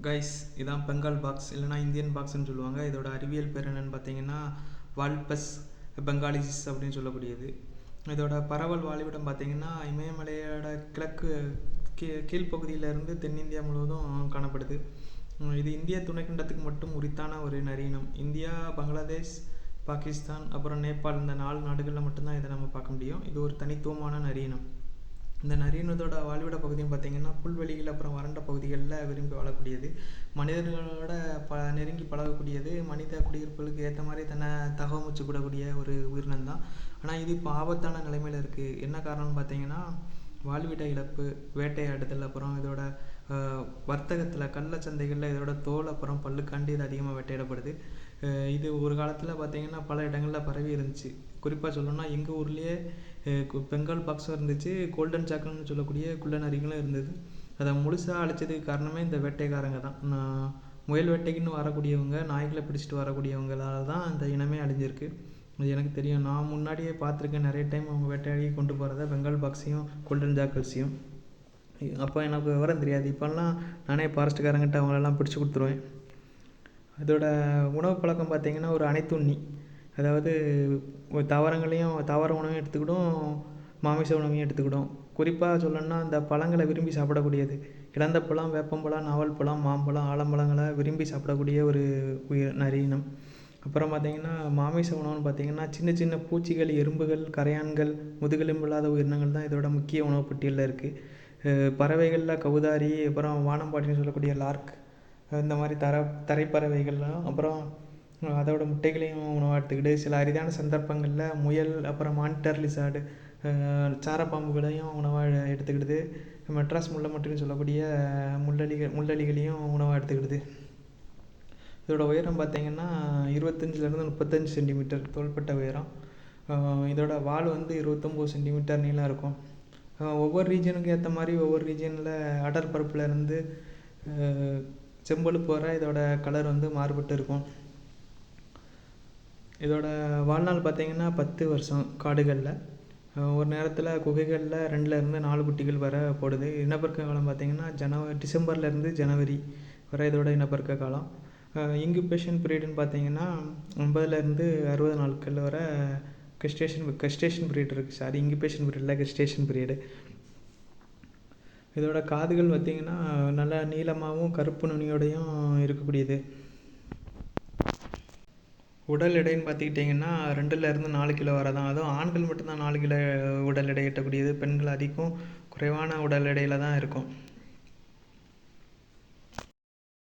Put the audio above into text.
Guys இதான் Bengal box இல்லைனா Indian பாக்ஸ்ன்னு சொல்லுவாங்க. இதோட அறிவியல் பேர் என்னென்னு பார்த்தீங்கன்னா வால்பஸ் பெங்காலிசிஸ் அப்படின்னு சொல்லக்கூடியது. இதோட பரவல் வாழிவிடம் பார்த்தீங்கன்னா இமயமலையோட கிழக்கு கீழ்ப்பகுதியிலேருந்து தென்னிந்தியா முழுவதும் காணப்படுது. இது இந்திய துணைக்கண்டத்துக்கு மட்டும் உரித்தான ஒரு நரியினம். இந்தியா, பங்களாதேஷ், பாகிஸ்தான், அப்புறம் நேபாள், இந்த 4 நாடுகளில் மட்டும்தான் இதை நம்ம பார்க்க முடியும். இது ஒரு தனித்துவமான நரியினம். இந்த நரியினத்தோட வாழ்விட பகுதியும் பார்த்திங்கன்னா புல்வெளிகள் அப்புறம் வறண்ட பகுதிகளில் விரும்பி வாழக்கூடியது. மனிதர்களோட நெருங்கி பழகக்கூடியது. மனித குடியிருப்புகளுக்கு ஏற்ற மாதிரி தன்னை தகவமைச்சு கூடக்கூடிய ஒரு உயிரினம் தான். ஆனால் இது இப்போ ஆபத்தான நிலைமையில் இருக்குது. என்ன காரணம்னு பார்த்தீங்கன்னா வாழ்விட இழப்பு, வேட்டையாடுதல், அப்புறம் இதோட வர்த்தகத்தில் கள்ளச்சந்தைகளில் இதோட தோல் அப்புறம் பல்லுக்காண்டி இது அதிகமாக வேட்டையிடப்படுது. இது ஒரு காலத்தில் பார்த்திங்கன்னா பல இடங்களில் பரவி இருந்துச்சு. குறிப்பாக சொல்லணும்னா எங்கள் ஊர்லேயே பெங்கால் பாக்ஸும் இருந்துச்சு, கோல்டன் ஜாக்கல்னு சொல்லக்கூடிய குள்ள நரிகளும் இருந்தது. அதை முழுசாக அழிச்சதுக்கு காரணமே இந்த வேட்டைக்காரங்க தான். முயல் வேட்டைக்குன்னு வரக்கூடியவங்க, நாய்களை பிடிச்சிட்டு வரக்கூடியவங்களால தான் இந்த இனமே அழிஞ்சிருக்கு. அது எனக்கு தெரியும். நான் முன்னாடியே பார்த்துருக்கேன் நிறைய டைம் அவங்க வேட்டையாடி கொண்டு போகிறத, பெங்கால் பாக்ஸையும் கோல்டன் ஜாக்கல்ஸையும். அப்போ எனக்கு விவரம் தெரியாது. இப்போல்லாம் நானே ஃபாரஸ்ட்டுக்காரங்கிட்ட அவங்களெல்லாம் பிடிச்சி கொடுத்துருவேன். அதோட உணவு பழக்கம் பார்த்திங்கன்னா ஒரு அனைத்துண்ணி. அதாவது தாவரங்களையும் தாவர உணவையும் எடுத்துக்கிடும், மாமிச உணவையும் எடுத்துக்கிடும். குறிப்பாக சொல்லணும்னா இந்த பழங்களை விரும்பி சாப்பிடக்கூடியது. இழந்த பழம், வேப்பம்பழம், நாவல் பழம், மாம்பழம், ஆலம்பழங்களை விரும்பி சாப்பிடக்கூடிய ஒரு நரியினம். அப்புறம் பார்த்திங்கன்னா மாமிச உணவுன்னு பார்த்திங்கன்னா சின்ன சின்ன பூச்சிகள், எறும்புகள், கரையான்கள், முதுகெலும்பு இல்லாத உயிரினங்கள் தான் இதோட முக்கிய உணவு பட்டியலில் இருக்குது. பறவைகளில் கவுதாரி, அப்புறம் வானம்பாடின்னு சொல்லக்கூடிய லார்க், இந்த மாதிரி தரைப்பறவைகள்லாம், அப்புறம் அதோட முட்டைகளையும் உணவாக எடுத்துக்கிட்டு சில அரிதான சந்தர்ப்பங்களில் முயல், அப்புறம் மானிட்டர் லிசார்டு, சாரப்பாம்புகளையும் உணவாக எடுத்துக்கிடுது. மெட்ராஸ் முல்லை மட்டும்னு சொல்லக்கூடிய முள்ளலிகளையும் உணவாக எடுத்துக்கிடுது. இதோட உயரம் பார்த்திங்கன்னா 25 35 சென்டிமீட்டர் தோள்பட்ட உயரம். இதோட வால் 29 சென்டிமீட்டர் நீளம் இருக்கும். ஒவ்வொரு ரீஜனுக்கும் ஏற்ற மாதிரி ஒவ்வொரு ரீஜனில் அடர் பரப்பில் இருந்து செம்பழுப்பு வர இதோட கலர் மாறுபட்டு இருக்கும். இதோட வாழ்நாள் பார்த்திங்கன்னா 10 வருஷம் காடுகளில். ஒரு நேரத்தில் குகைகளில் 2லேருந்து 4 குட்டிகள் வர போடுது. இனப்பெருக்க காலம் பார்த்திங்கன்னா டிசம்பர்லேருந்து ஜனவரி வரை இதோட இனப்பெருக்க காலம். இன்குபேஷன் பீரியடுன்னு பார்த்திங்கன்னா 50லேருந்து 60 நாட்கள் வரை கெஸ்டேஷன் பீரியட் இருக்குது. இன்குபேஷன் பீரியடில் கெஸ்டேஷன் பீரியடு. இதோட காதுகள் பார்த்திங்கன்னா நல்லா நீளமாகவும் கருப்பு நுனியோடையும் இருக்கக்கூடியது. உடல் எடைன்னு பார்த்துக்கிட்டிங்கன்னா 2லேருந்து 4 கிலோ வரை தான். அதுவும் ஆண்கள் மட்டும்தான் 4 கிலோ உடல் எடை எட்டக்கூடியது. பெண்கள் அதிகம் குறைவான உடல் எடையில் தான் இருக்கும்.